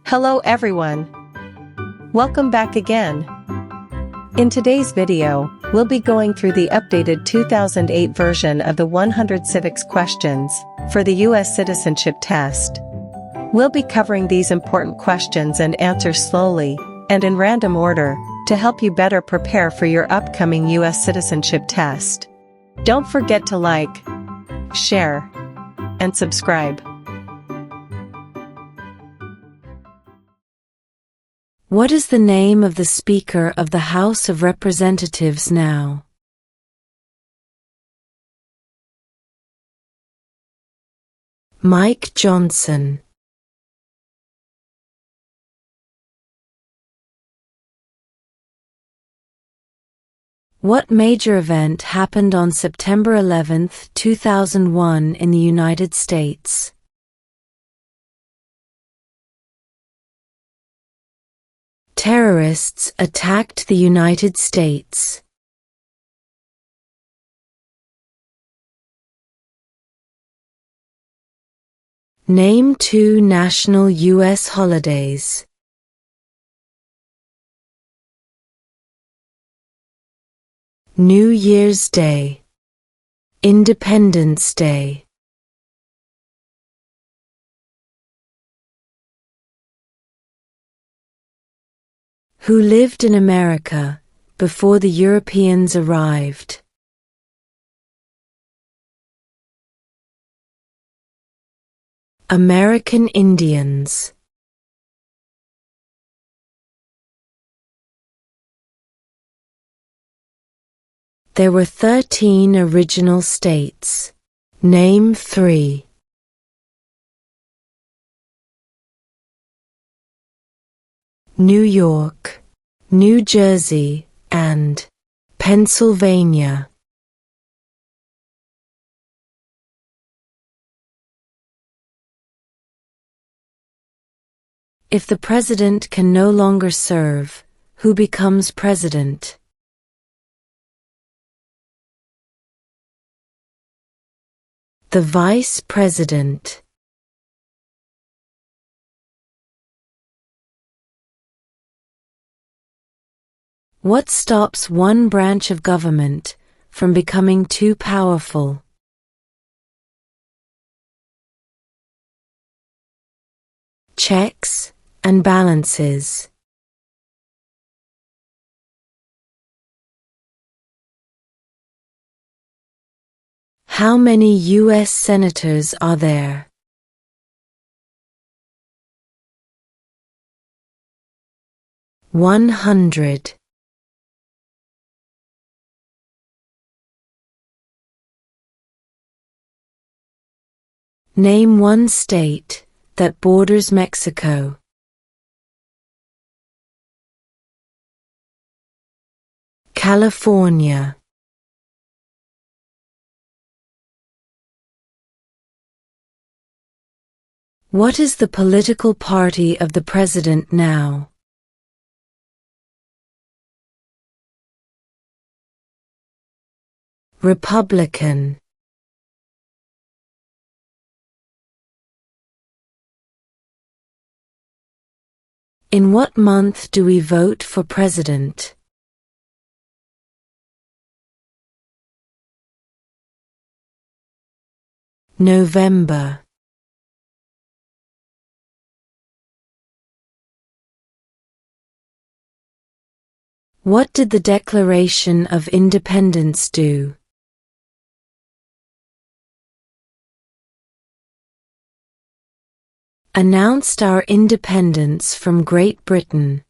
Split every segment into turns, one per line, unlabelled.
Hello everyone. Welcome back again. In today's video, we'll be going through the updated 2008 version of the 100 civics questions for the U.S. Citizenship Test. We'll be covering these important questions and answers slowly and in random order to help you better prepare for your upcoming U.S. Citizenship Test. Don't forget to like, share, and subscribe.
What is the name of the Speaker of the House of Representatives now? Mike Johnson. What major event happened on September 11, 2001 in the United States? Terrorists attacked the United States. Name 2 national U.S. holidays. New Year's Day, Independence Day. Who lived in America before the Europeans arrived? American Indians. There were 13 original states. Name 3. New York, New Jersey, and Pennsylvania. If the president can no longer serve, who becomes president? The vice president. What stops one branch of government from becoming too powerful? Checks and balances. How many U.S. senators are there? $100. Name 1 state that borders Mexico. California. What is the political party of the president now? Republican. In what month do we vote for president? November. What did the Declaration of Independence do? Announced our independence from Great Britain.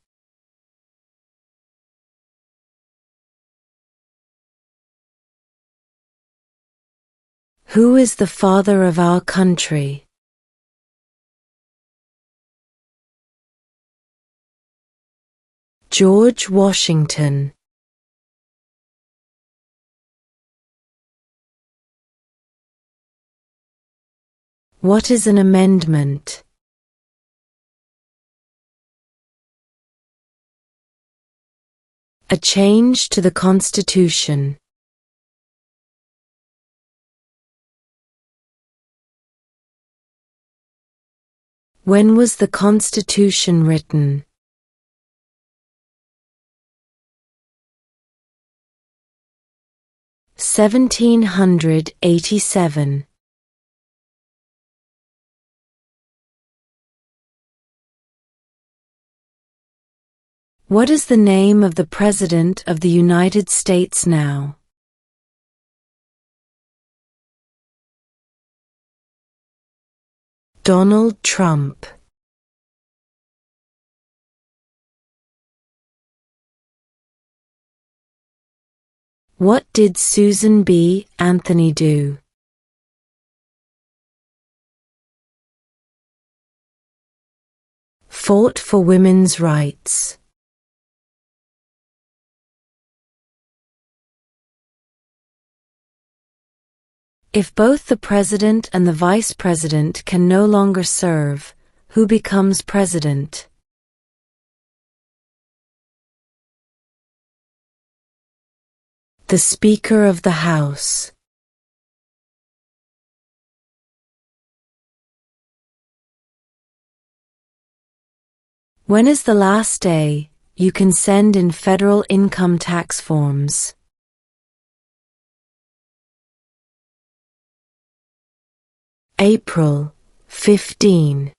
Who is the father of our country? George Washington. What is an amendment? A change to the Constitution. When was the Constitution written? 1787. What is the name of the President of the United States now? Donald Trump. What did Susan B. Anthony do? Fought for women's rights. If both the President and the Vice President can no longer serve, who becomes President? The Speaker of the House. When is the last day you can send in federal income tax forms? April 15.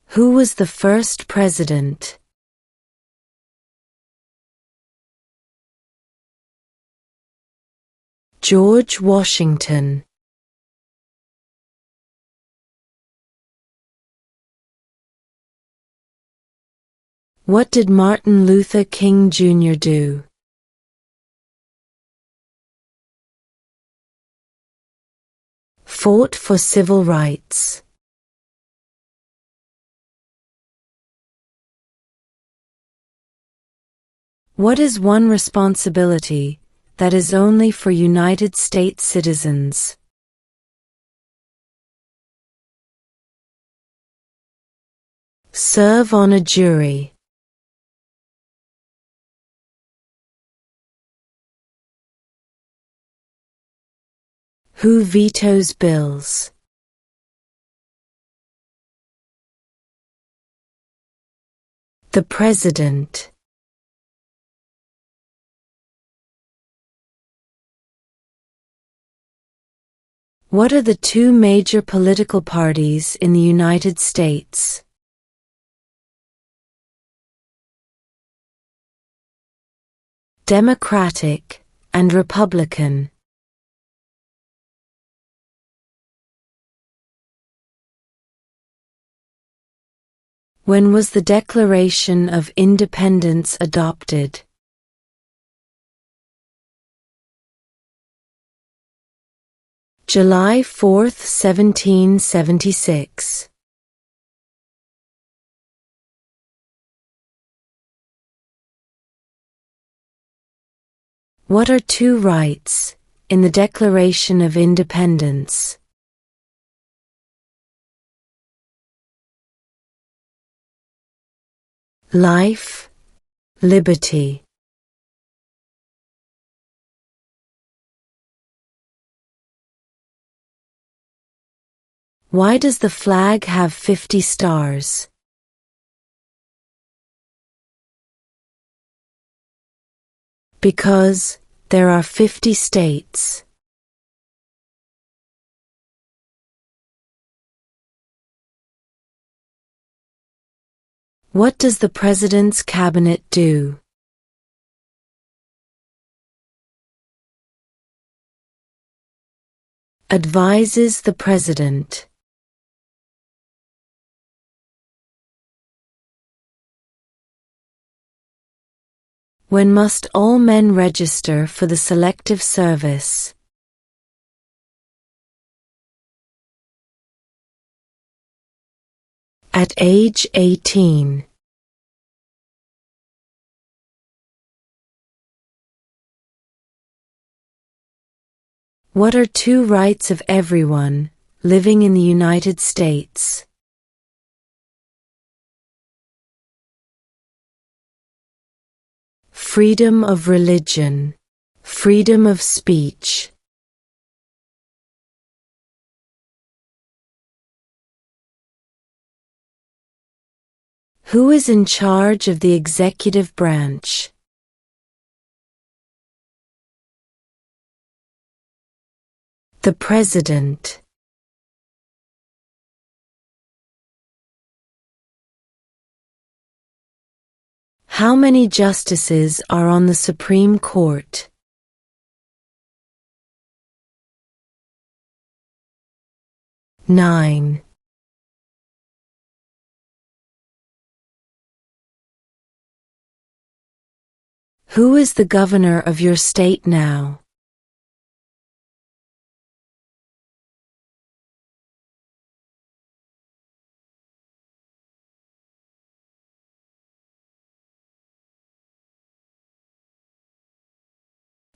Who was the first president? George Washington. What did Martin Luther King Jr. do? Fought for civil rights. What is one responsibility that is only for United States citizens? Serve on a jury. Who vetoes bills? The President. What are the two major political parties in the United States? Democratic and Republican. When was the Declaration of Independence adopted? July 4, 1776. What are two rights in the Declaration of Independence? Life, liberty. Why does the flag have 50 stars? Because there are 50 states. What does the President's Cabinet do? Advises the President. When must all men register for the Selective Service? At age 18. What are two rights of everyone living in the United States? Freedom of religion, Freedom of speech. Who is in charge of the executive branch? The President. How many justices are on the Supreme Court? 9. Who is the governor of your state now?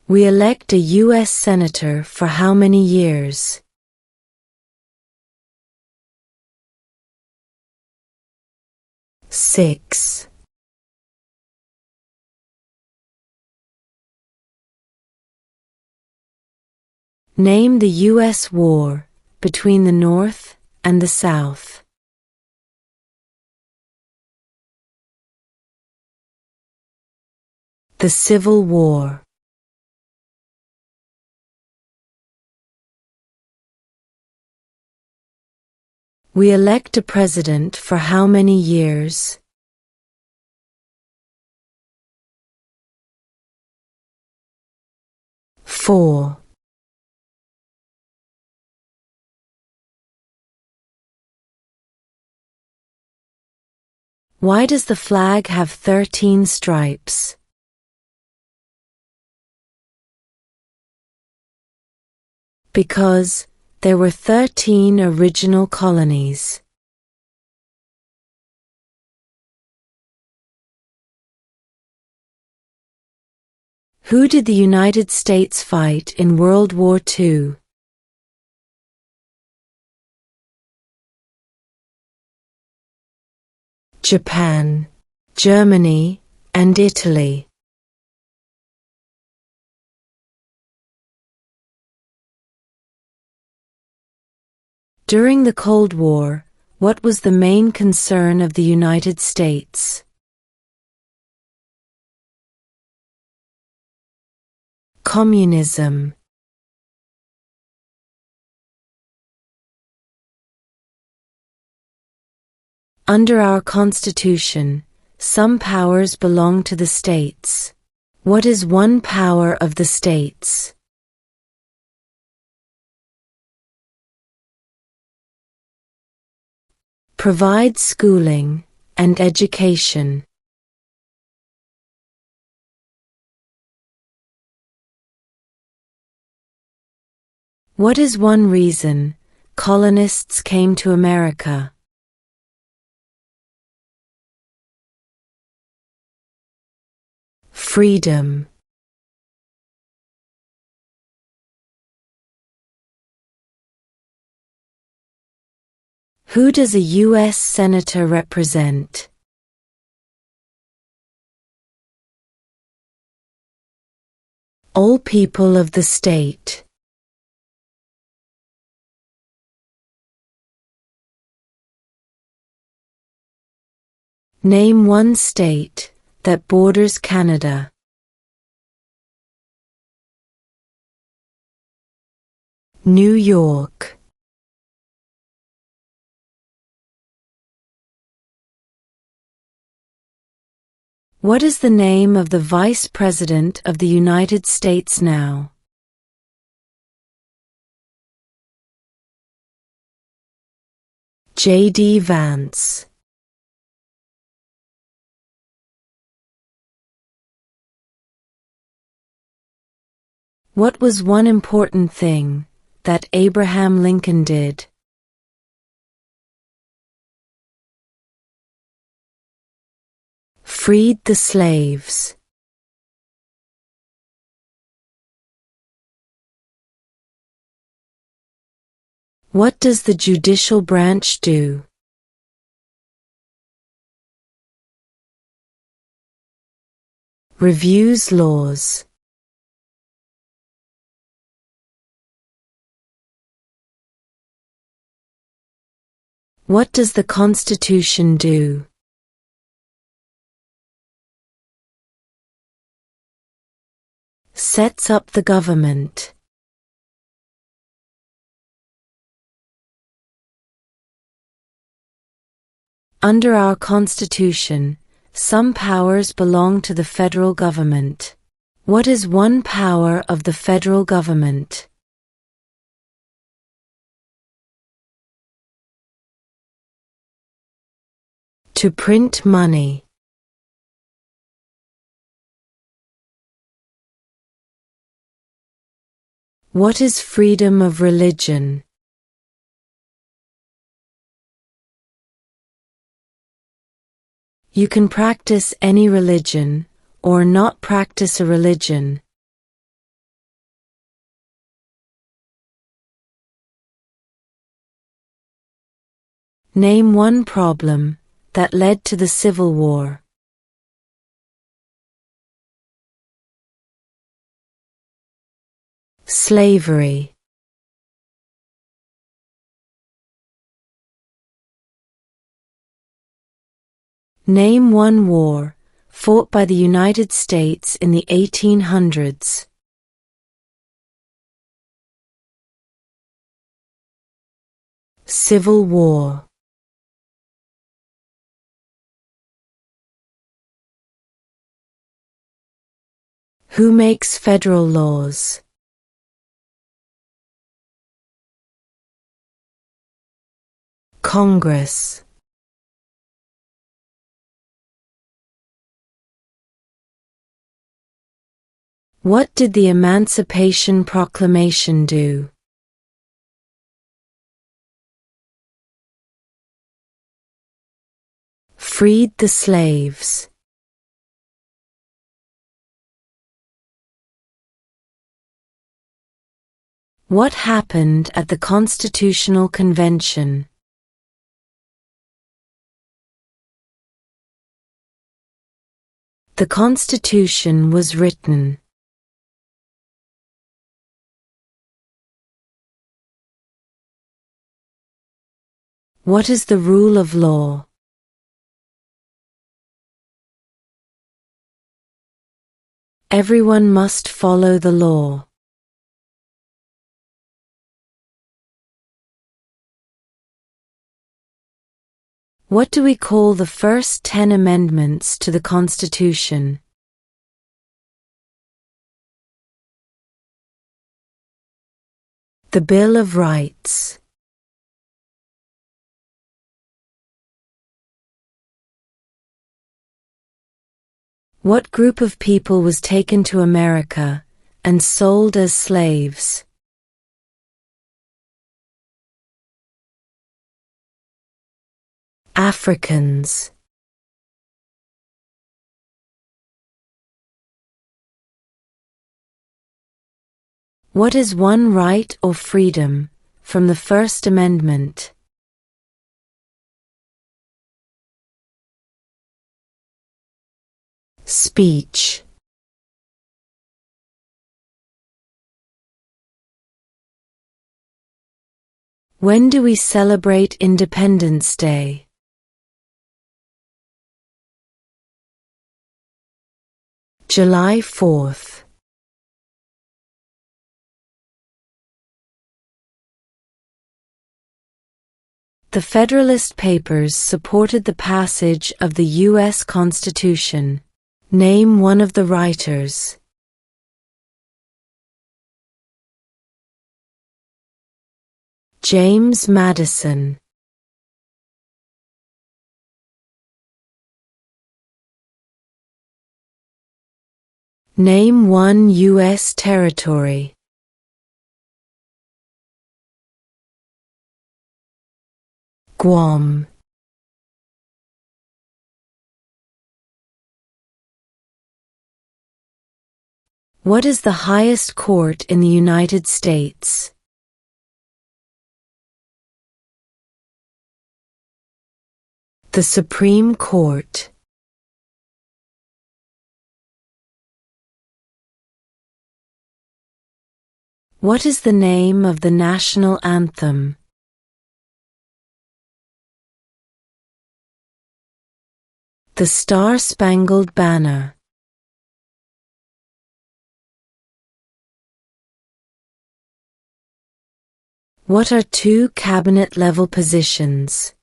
We elect a U.S. Senator for how many years? 6. Name the U.S. war between the North and the South. The Civil War. We elect a president for how many years? 4. Why does the flag have 13 stripes? Because there were 13 original colonies. Who did the United States fight in World War II? Japan, Germany, and Italy. During the Cold War, what was the main concern of the United States? Communism. Under our Constitution, some powers belong to the states. What is one power of the states? Provide schooling and education. What is one reason colonists came to America? Freedom. Who does a U.S. Senator represent? All people of the state. Name one state that borders Canada. New York. What is the name of the Vice President of the United States now? J.D. Vance. What was one important thing that Abraham Lincoln did? Freed the slaves. What does the judicial branch do? Reviews laws. What does the Constitution do? Sets up the government. Under our Constitution, some powers belong to the federal government. What is one power of the federal government? To print money. What is freedom of religion? You can practice any religion, or not practice a religion. Name one problem that led to the Civil War. Slavery. Name one war fought by the United States in the 1800s. Civil War. Who makes federal laws? Congress. What did the Emancipation Proclamation do? Freed the slaves. What happened at the Constitutional Convention? The Constitution was written. What is the rule of law? Everyone must follow the law. What do we call the first 10 amendments to the Constitution? The Bill of Rights. What group of people was taken to America and sold as slaves? Africans. What is one right or freedom from the First Amendment? Speech. When do we celebrate Independence Day? July 4th. The Federalist Papers supported the passage of the U.S. Constitution. Name one of the writers. James Madison. Name one U.S. territory. Guam. What is the highest court in the United States? The Supreme Court. What is the name of the national anthem? The Star-Spangled Banner. What are two cabinet-level positions?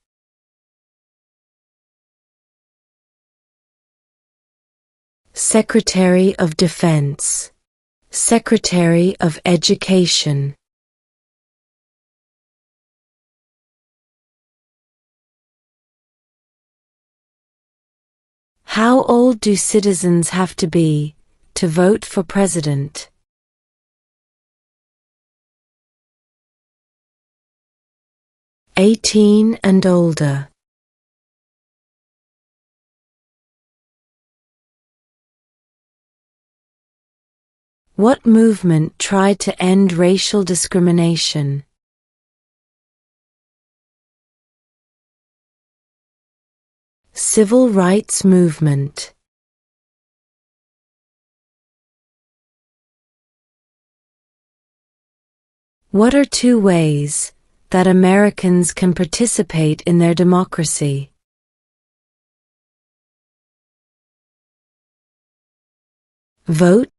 Secretary of Defense, Secretary of Education. How old do citizens have to be to vote for president? 18 and older. What movement tried to end racial discrimination? Civil rights movement. What are two ways that Americans can participate in their democracy? Vote.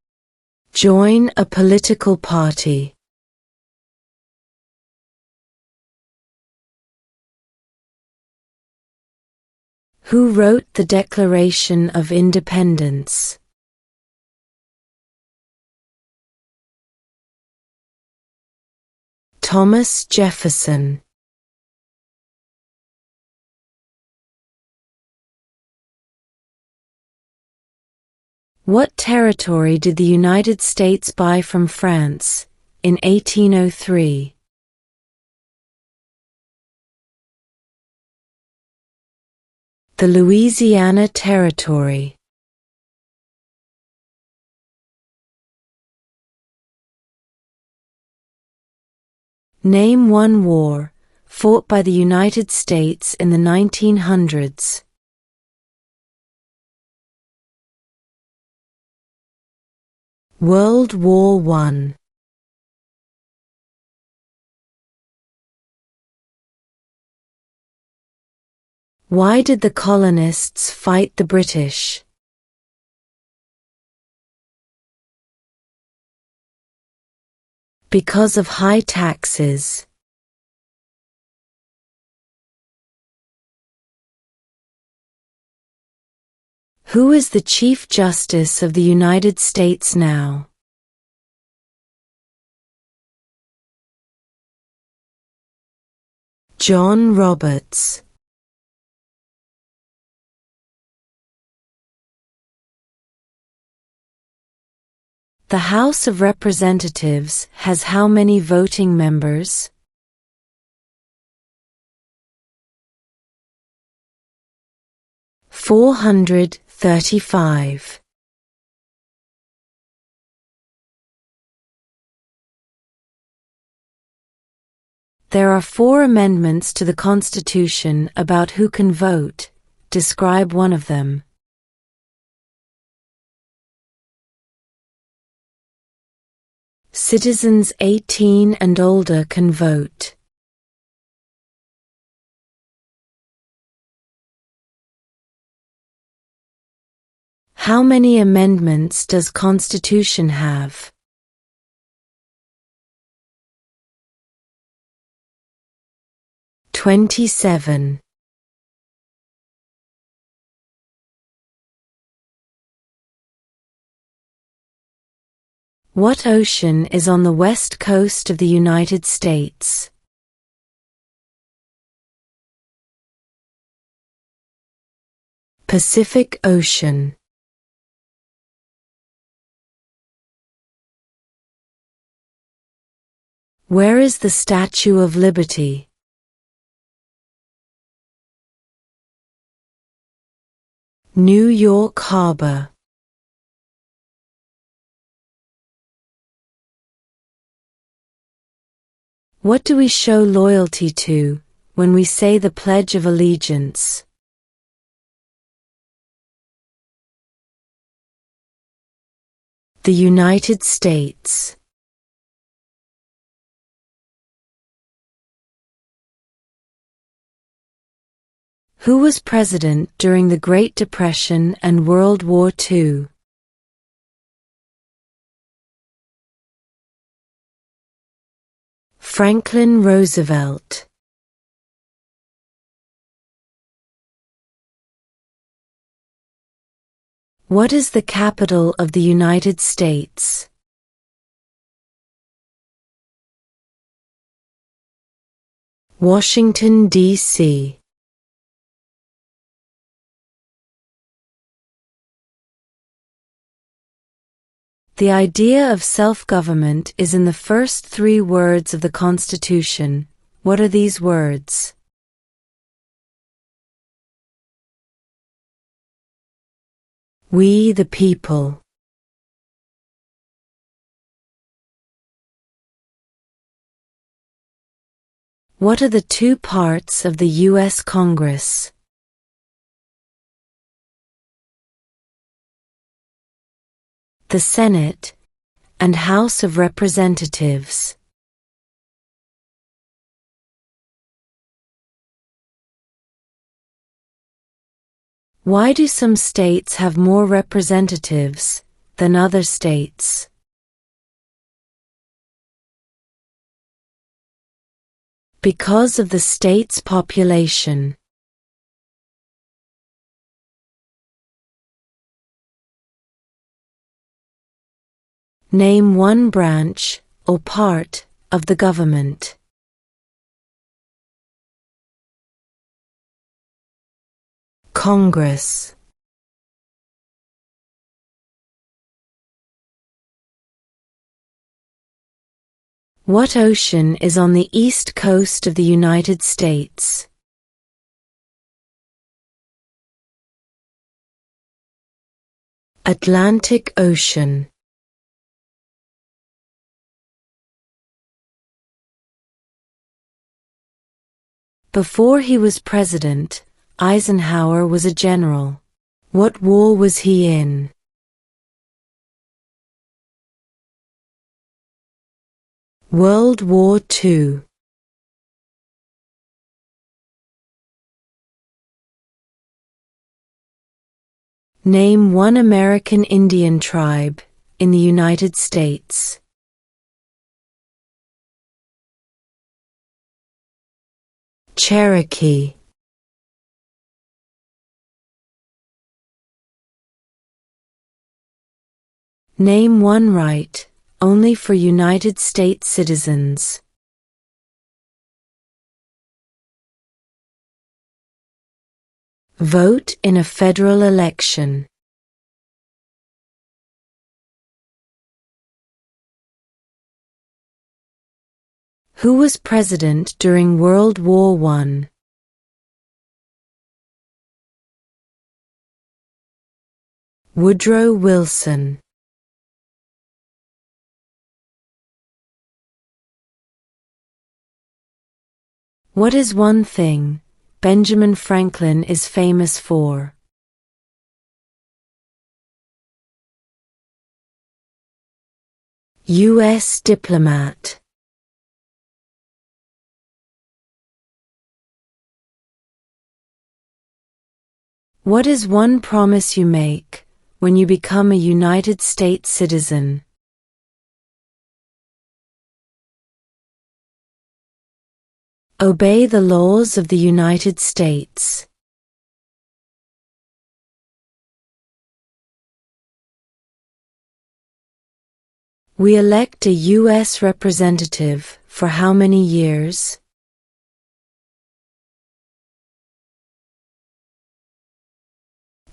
Join a political party. Who wrote the Declaration of Independence? Thomas Jefferson. What territory did the United States buy from France in 1803? The Louisiana Territory. Name one war fought by the United States in the 1900s. World War I. Why did the colonists fight the British? Because of high taxes. Who is the Chief Justice of the United States now? John Roberts. The House of Representatives has how many voting members? 435. There are 4 amendments to the Constitution about who can vote. Describe one of them. Citizens 18 and older can vote. How many amendments does Constitution have? 27. What ocean is on the west coast of the United States? Pacific Ocean. Where is the Statue of Liberty? New York Harbor. What do we show loyalty to when we say the Pledge of Allegiance? The United States. Who was president during the Great Depression and World War II? Franklin Roosevelt. What is the capital of the United States? Washington, D.C. The idea of self-government is in the first 3 words of the Constitution. What are these words? We the people. What are the 2 parts of the U.S. Congress? The Senate and House of Representatives. Why do some states have more representatives than other states? Because of the state's population. Name one branch or part of the government. Congress. What ocean is on the east coast of the United States? Atlantic Ocean. Before he was president, Eisenhower was a general. What war was he in? World War II. Name one American Indian tribe in the United States. Cherokee. Name one right only for United States citizens. Vote in a federal election. Who was president during World War I? Woodrow Wilson. What is one thing Benjamin Franklin is famous for? U.S. diplomat. What is one promise you make when you become a United States citizen? Obey the laws of the United States. We elect a U.S. representative for how many years?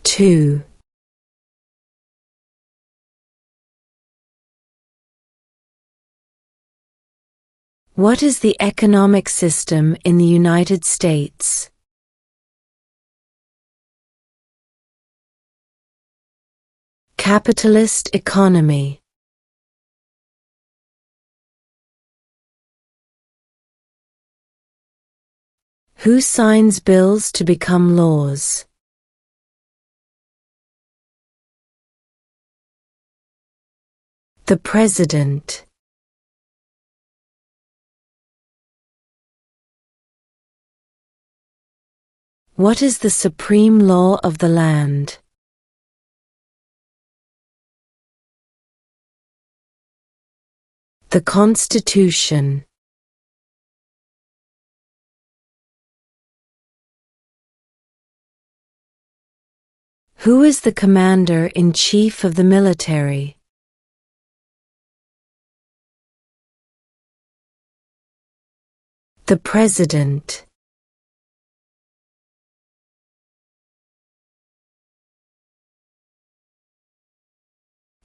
2. What is the economic system in the United States? Capitalist economy. Who signs bills to become laws? The President. What is the supreme law of the land? The Constitution. Who is the Commander-in-Chief of the military? The President.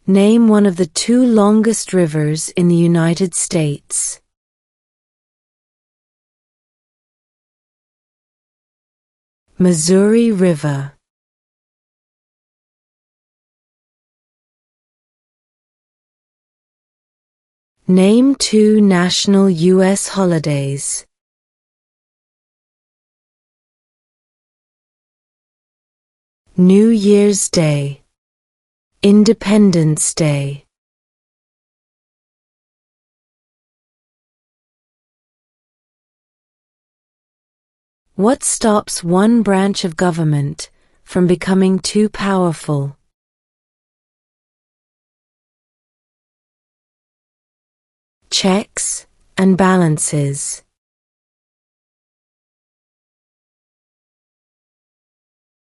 Name one of the two longest rivers in the United States. Missouri River. Name two national U.S. holidays. New Year's Day. Independence Day. What stops one branch of government from becoming too powerful? Checks and balances.